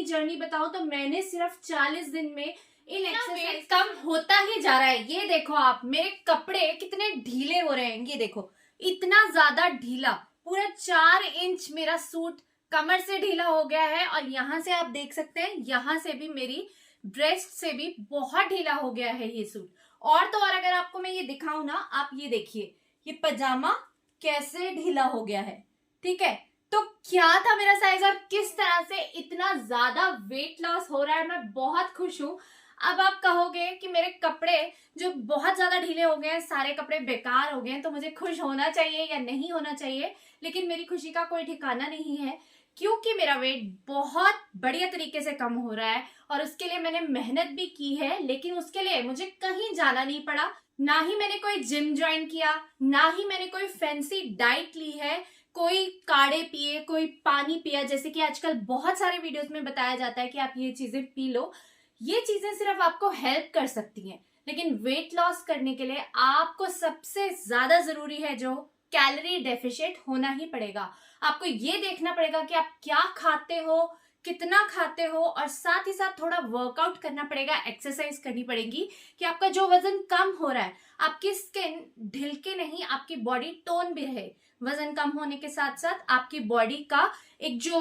अपनी जर्नी बताऊं तो मैंने सिर्फ 40 दिन में इन एक्सरसाइज कम होता ही जा रहा है। ये देखो आप, मेरे कपड़े कितने ढीले हो रहे हैं। ये देखो, इतना ज्यादा ढीला, पूरा 4 इंच मेरा सूट कमर से ढीला हो गया है। और यहाँ से आप देख सकते हैं, यहाँ से भी, मेरी ब्रेस्ट से भी बहुत ढीला हो गया है ये सूट। और तो और अगर आपको मैं ये दिखाऊं ना, आप ये देखिए, ये पजामा कैसे ढीला हो गया है। ठीक है, तो क्या था मेरा साइज और किस तरह से इतना ज्यादा वेट लॉस हो रहा है, मैं बहुत खुश हूं। अब आप कहोगे कि मेरे कपड़े जो बहुत ज्यादा ढीले हो गए हैं, सारे कपड़े बेकार हो गए हैं, तो मुझे खुश होना चाहिए या नहीं होना चाहिए। लेकिन मेरी खुशी का कोई ठिकाना नहीं है, क्योंकि मेरा वेट बहुत बढ़िया तरीके से कम हो रहा है और उसके लिए मैंने मेहनत भी की है। लेकिन उसके लिए मुझे कहीं जाना नहीं पड़ा, ना ही मैंने कोई जिम ज्वाइन किया, ना ही मैंने कोई फैंसी डाइट ली है, कोई काढ़े पिए, कोई पानी पिया, जैसे कि आजकल बहुत सारे वीडियोस में बताया जाता है कि आप ये चीजें पी लो। ये चीजें सिर्फ आपको हेल्प कर सकती हैं, लेकिन वेट लॉस करने के लिए आपको सबसे ज्यादा जरूरी है जो कैलोरी डेफिशिएंट होना ही पड़ेगा। आपको ये देखना पड़ेगा कि आप क्या खाते हो, कितना खाते हो, और साथ ही साथ थोड़ा वर्कआउट करना पड़ेगा, एक्सरसाइज करनी पड़ेगी कि आपका जो वजन कम हो रहा है, आपकी स्किन ढिलके नहीं, आपकी बॉडी टोन भी रहे। वजन कम होने के साथ साथ आपकी बॉडी का एक जो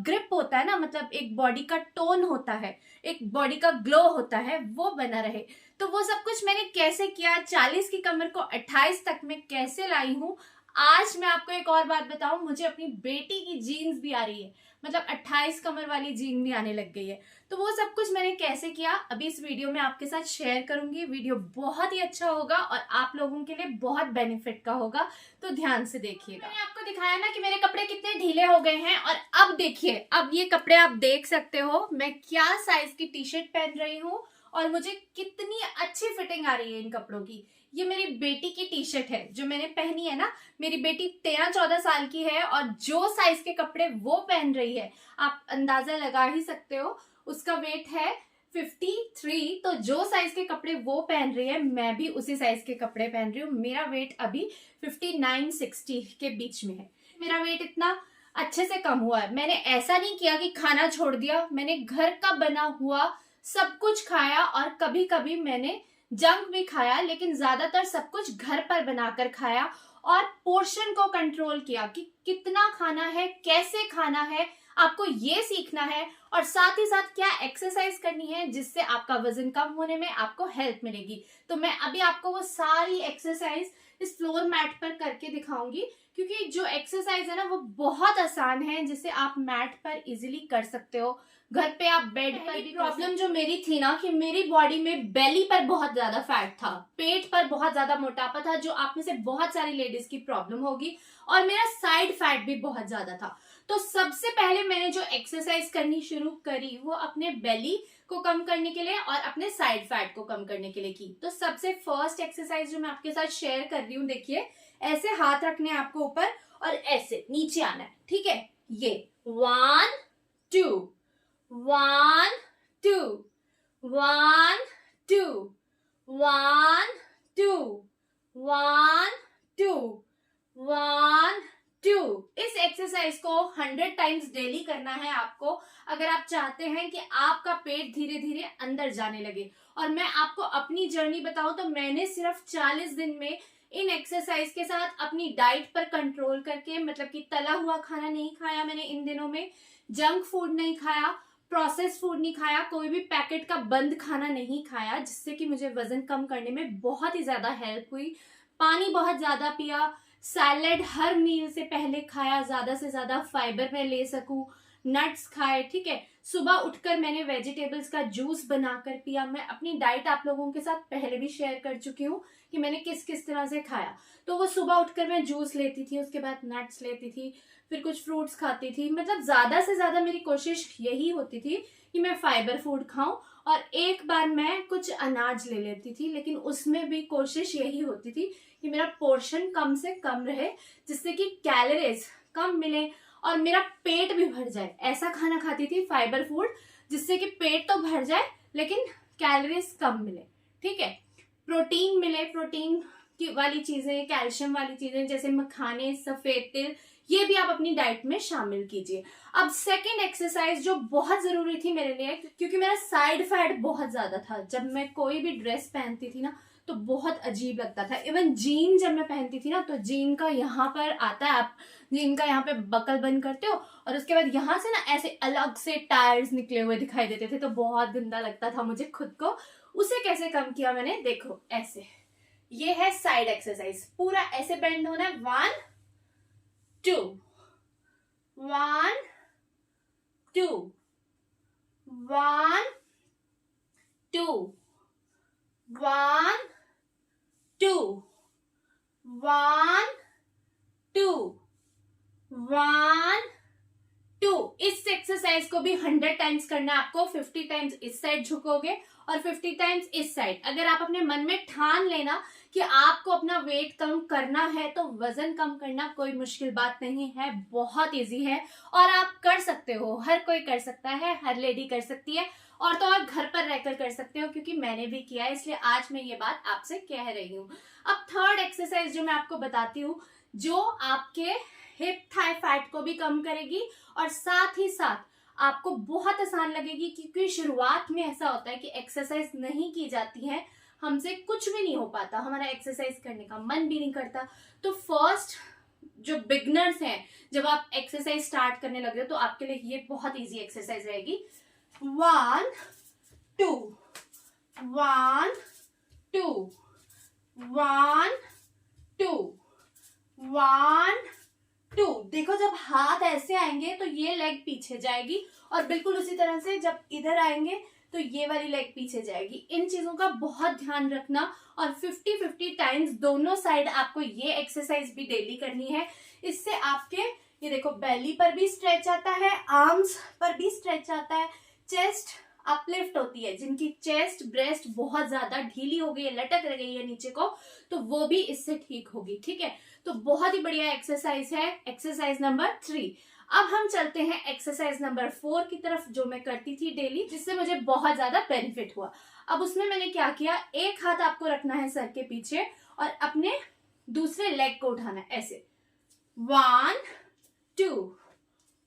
ग्रिप होता है ना, मतलब एक बॉडी का टोन होता है, एक बॉडी का ग्लो होता है, वो बना रहे। तो वो सब कुछ मैंने कैसे किया, 40 की कमर को 28 तक में कैसे लाई हूँ। आज मैं आपको एक और बात बताऊं, मुझे अपनी बेटी की जीन्स भी आ रही है, मतलब 28 कमर वाली जीन भी आने लग गई है। तो वो सब कुछ मैंने कैसे किया अभी इस वीडियो में आपके साथ शेयर करूंगी। वीडियो बहुत ही अच्छा होगा और आप लोगों के लिए बहुत बेनिफिट का होगा, तो ध्यान से देखिएगा। मैंने आपको दिखाया ना कि मेरे कपड़े कितने ढीले हो गए हैं, और अब देखिए, अब ये कपड़े आप देख सकते हो मैं क्या साइज की टी शर्ट पहन रही हूँ और मुझे कितनी अच्छी फिटिंग आ रही है इन कपड़ों की। ये मेरी बेटी की टी शर्ट है जो मैंने पहनी है ना। मेरी बेटी 13-14 साल की है और जो साइज के कपड़े वो पहन रही है, आप अंदाजा लगा ही सकते हो। उसका वेट है 53, तो जो साइज के कपड़े वो पहन रही है, मैं भी उसी साइज के कपड़े पहन रही हूँ। मेरा वेट अभी 59-60 के बीच में है। मेरा वेट इतना अच्छे से कम हुआ है। मैंने ऐसा नहीं किया कि खाना छोड़ दिया, मैंने घर का बना हुआ सब कुछ खाया, और कभी कभी मैंने जंक भी खाया, लेकिन ज्यादातर सब कुछ घर पर बनाकर खाया। और पोर्शन को कंट्रोल किया कि कितना खाना है, कैसे खाना है, आपको ये सीखना है। और साथ ही साथ क्या एक्सरसाइज करनी है जिससे आपका वजन कम होने में आपको हेल्प मिलेगी। तो मैं अभी आपको वो सारी एक्सरसाइज इस फ्लोर मैट पर करके दिखाऊंगी, क्योंकि जो एक्सरसाइज है ना वो बहुत आसान है, जिसे आप मैट पर इजीली कर सकते हो। घर पे आप बेड पर भी। प्रॉब्लम जो मेरी थी ना कि मेरी बॉडी में बेली पर बहुत ज्यादा फैट था, पेट पर बहुत ज्यादा मोटापा था, जो आप में से बहुत सारी लेडीज की प्रॉब्लम होगी, और मेरा साइड फैट भी बहुत ज्यादा था। तो सबसे पहले मैंने जो एक्सरसाइज करनी शुरू करी वो अपने बेली को कम करने के लिए और अपने साइड फैट को कम करने के लिए की। तो सबसे फर्स्ट एक्सरसाइज जो मैं आपके साथ शेयर कर रही हूँ, देखिए, ऐसे हाथ रखने हैं आपको ऊपर और ऐसे नीचे आना है। ठीक है, ये 1 2 1 2 1 2 1 2 1 2 1 2। इस एक्सरसाइज को 100 टाइम्स डेली करना है आपको, अगर आप चाहते हैं कि आपका पेट धीरे धीरे अंदर जाने लगे। और मैं आपको अपनी जर्नी बताऊं तो मैंने सिर्फ 40 दिन में इन एक्सरसाइज के साथ अपनी डाइट पर कंट्रोल करके, मतलब कि तला हुआ खाना नहीं खाया मैंने इन दिनों में, जंक फूड नहीं खाया, प्रोसेस फूड नहीं खाया, कोई भी पैकेट का बंद खाना नहीं खाया, जिससे कि मुझे वजन कम करने में बहुत ही ज्यादा हेल्प हुई। पानी बहुत ज्यादा पिया, सैलेड हर मील से पहले खाया, ज्यादा से ज्यादा फाइबर मैं ले सकूं, नट्स खाए। ठीक है, सुबह उठकर मैंने वेजिटेबल्स का जूस बनाकर पिया। मैं अपनी डाइट आप लोगों के साथ पहले भी शेयर कर चुकी हूँ कि मैंने किस किस तरह से खाया। तो वो सुबह उठकर मैं जूस लेती थी, उसके बाद नट्स लेती थी, फिर कुछ फ्रूट्स खाती थी। मतलब ज्यादा से ज्यादा मेरी कोशिश यही होती थी कि मैं फाइबर फूड खाऊं, और एक बार मैं कुछ अनाज ले लेती थी, लेकिन उसमें भी कोशिश यही होती थी कि मेरा पोर्शन कम से कम रहे, जिससे कि कैलोरीज कम मिले और मेरा पेट भी भर जाए। ऐसा खाना खाती थी फाइबर फूड जिससे कि पेट तो भर जाए लेकिन कैलोरीज कम मिले। ठीक है, प्रोटीन मिले, प्रोटीन की वाली चीजें, कैल्शियम वाली चीजें, जैसे मखाने, सफेद तिल, ये भी आप अपनी डाइट में शामिल कीजिए। अब सेकंड एक्सरसाइज जो बहुत जरूरी थी मेरे लिए, क्योंकि मेरा साइड फैट बहुत ज्यादा था। जब मैं कोई भी ड्रेस पहनती थी ना तो बहुत अजीब लगता था। इवन जीन जब मैं पहनती थी ना तो जीन का यहाँ पर आता है, आप जीन का यहाँ पे बकल बंद करते हो और उसके बाद यहाँ से ना ऐसे अलग से टायर्स निकले हुए दिखाई देते थे, तो बहुत गंदा लगता था मुझे खुद को। उसे कैसे कम किया मैंने, देखो ऐसे, ये है साइड एक्सरसाइज। पूरा ऐसे बेंड होना है, 1 2 1 2 1 2 1 2 1 2 1 2। इस एक्सरसाइज को भी 100 टाइम्स करना है आपको। 50 टाइम्स इस साइड झुकोगे और 50 टाइम्स इस साइड। अगर आप अपने मन में ठान लेना कि आपको अपना वेट कम करना है तो वजन कम करना कोई मुश्किल बात नहीं है, बहुत इजी है और आप कर सकते हो। हर कोई कर सकता है, हर लेडी कर सकती है, और तो और घर पर रहकर कर सकते हो, क्योंकि मैंने भी किया है, इसलिए आज मैं ये बात आपसे कह रही हूँ। अब थर्ड एक्सरसाइज जो मैं आपको बताती हूँ, जो आपके हिप थाई फैट को भी कम करेगी और साथ ही साथ आपको बहुत आसान लगेगी, क्योंकि शुरुआत में ऐसा होता है कि एक्सरसाइज नहीं की जाती है, हमसे कुछ भी नहीं हो पाता, हमारा एक्सरसाइज करने का मन भी नहीं करता। तो फर्स्ट जो बिगनर्स हैं, जब आप एक्सरसाइज स्टार्ट करने लग रहे हो तो आपके लिए ये बहुत इजी एक्सरसाइज रहेगी। 1 2 1 2 1 2 1 2। देखो जब हाथ ऐसे आएंगे तो ये लेग पीछे जाएगी और बिल्कुल उसी तरह से जब इधर आएंगे तो ये वाली लेग पीछे जाएगी। इन चीजों का बहुत ध्यान रखना और 50-50 टाइम्स दोनों साइड आपको ये एक्सरसाइज भी डेली करनी है। इससे आपके ये देखो बेली पर भी स्ट्रेच आता है, आर्म्स पर भी स्ट्रेच आता है, चेस्ट अपलिफ्ट होती है। जिनकी चेस्ट ब्रेस्ट बहुत ज्यादा ढीली हो गई है, लटक रह गई है नीचे को, तो वो भी इससे ठीक होगी। ठीक है, तो बहुत ही बढ़िया एक्सरसाइज है, एक्सरसाइज नंबर 3। अब हम चलते हैं एक्सरसाइज नंबर 4 की तरफ, जो मैं करती थी डेली, जिससे मुझे बहुत ज्यादा बेनिफिट हुआ। अब उसमें मैंने क्या किया, एक हाथ आपको रखना है सर के पीछे और अपने दूसरे लेग को उठाना है ऐसे, 1 2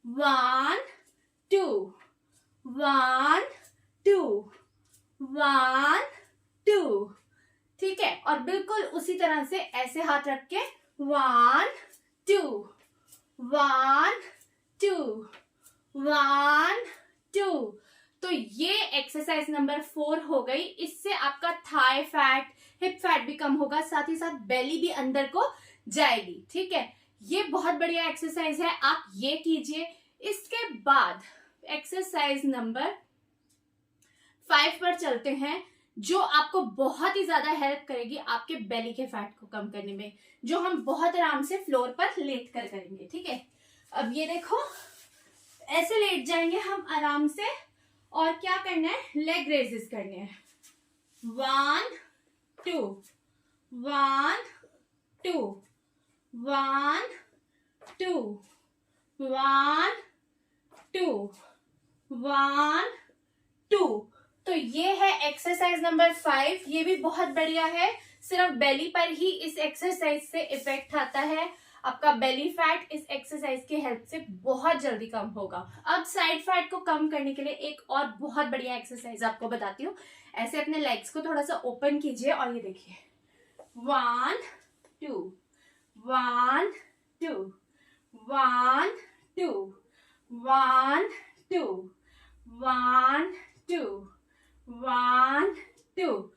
1 2 1 2 1 2। ठीक है, और बिल्कुल उसी तरह से ऐसे हाथ रख के 1 2 1 2 1 2। तो ये एक्सरसाइज नंबर 4 हो गई। इससे आपका थाई फैट, हिप फैट भी कम होगा, साथ ही साथ बेली भी अंदर को जाएगी। ठीक है, ये बहुत बढ़िया एक्सरसाइज है, आप ये कीजिए। इसके बाद एक्सरसाइज नंबर 5 पर चलते हैं, जो आपको बहुत ही ज्यादा हेल्प करेगी आपके बेली के फैट को कम करने में, जो हम बहुत आराम से फ्लोर पर लेट कर करेंगे। ठीक है, अब ये देखो ऐसे लेट जाएंगे हम आराम से, और क्या करना है, लेग रेजेस करने हैं, 1 2 1 2 1 2 1 2 1 2। तो ये है एक्सरसाइज नंबर 5। ये भी बहुत बढ़िया है, सिर्फ बेली पर ही इस एक्सरसाइज से इफेक्ट आता है। आपका बेली फैट इस एक्सरसाइज की हेल्प से बहुत जल्दी कम होगा। अब साइड फैट को कम करने के लिए एक और बहुत बढ़िया एक्सरसाइज आपको बताती हूँ। ऐसे अपने लेग्स को थोड़ा सा ओपन कीजिए और ये देखिए, 1 2 1 2 1 2 1 2 1 2 1 2।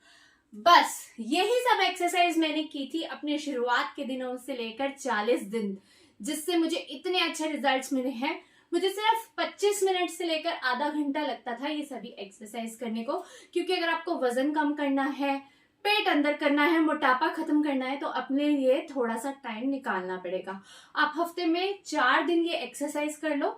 बस यही सब एक्सरसाइज मैंने की थी अपने शुरुआत के दिनों से लेकर 40 दिन, जिससे मुझे इतने अच्छे रिजल्ट्स मिले हैं। मुझे सिर्फ 25 मिनट से लेकर आधा घंटा लगता था ये सभी एक्सरसाइज करने को, क्योंकि अगर आपको वजन कम करना है, पेट अंदर करना है, मोटापा खत्म करना है, तो अपने लिए थोड़ा सा टाइम निकालना पड़ेगा। आप हफ्ते में 4 दिन ये एक्सरसाइज कर लो,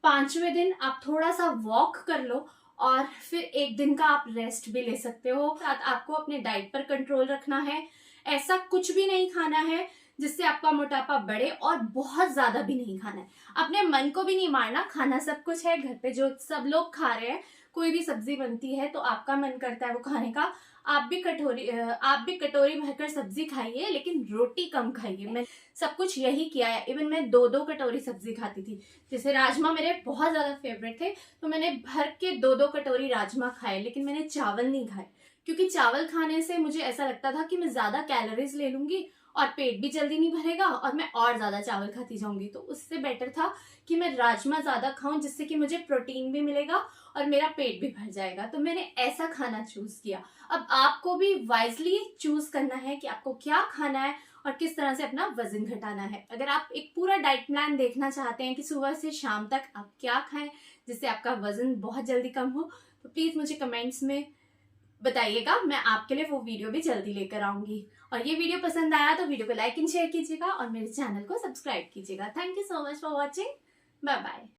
5वें दिन आप थोड़ा सा वॉक कर लो और फिर 1 दिन का आप रेस्ट भी ले सकते हो। साथ आपको अपने डाइट पर कंट्रोल रखना है, ऐसा कुछ भी नहीं खाना है जिससे आपका मोटापा बढ़े, और बहुत ज्यादा भी नहीं खाना है। अपने मन को भी नहीं मारना, खाना सब कुछ है, घर पे जो सब लोग खा रहे हैं कोई भी सब्जी बनती है तो आपका मन करता है वो खाने का, आप भी कटोरी भरकर सब्जी खाइए, लेकिन रोटी कम खाइए। मैं सब कुछ यही किया है। इवन मैं 2-2 कटोरी सब्जी खाती थी। जैसे राजमा मेरे बहुत ज्यादा फेवरेट थे, तो मैंने भर के 2-2 कटोरी राजमा खाए, लेकिन मैंने चावल नहीं खाए, क्योंकि चावल खाने से मुझे ऐसा लगता था कि मैं ज्यादा कैलोरीज ले लूंगी और पेट भी जल्दी नहीं भरेगा और मैं और ज्यादा चावल खाती जाऊंगी। तो उससे बेटर था कि मैं राजमा ज्यादा खाऊं, जिससे कि मुझे प्रोटीन भी मिलेगा और मेरा पेट भी भर जाएगा। तो मैंने ऐसा खाना चूज किया। अब आपको भी वाइजली चूज करना है कि आपको क्या खाना है और किस तरह से अपना वजन घटाना है। अगर आप एक पूरा डाइट प्लान देखना चाहते हैं कि सुबह से शाम तक आप क्या खाएं जिससे आपका वजन बहुत जल्दी कम हो, तो प्लीज मुझे कमेंट्स में बताइएगा। मैं आपके लिए वो वीडियो भी जल्दी लेकर आऊंगी। और ये वीडियो पसंद आया तो वीडियो को लाइक एंड शेयर कीजिएगा और मेरे चैनल को सब्सक्राइब कीजिएगा। Thank you so much for watching. Bye bye.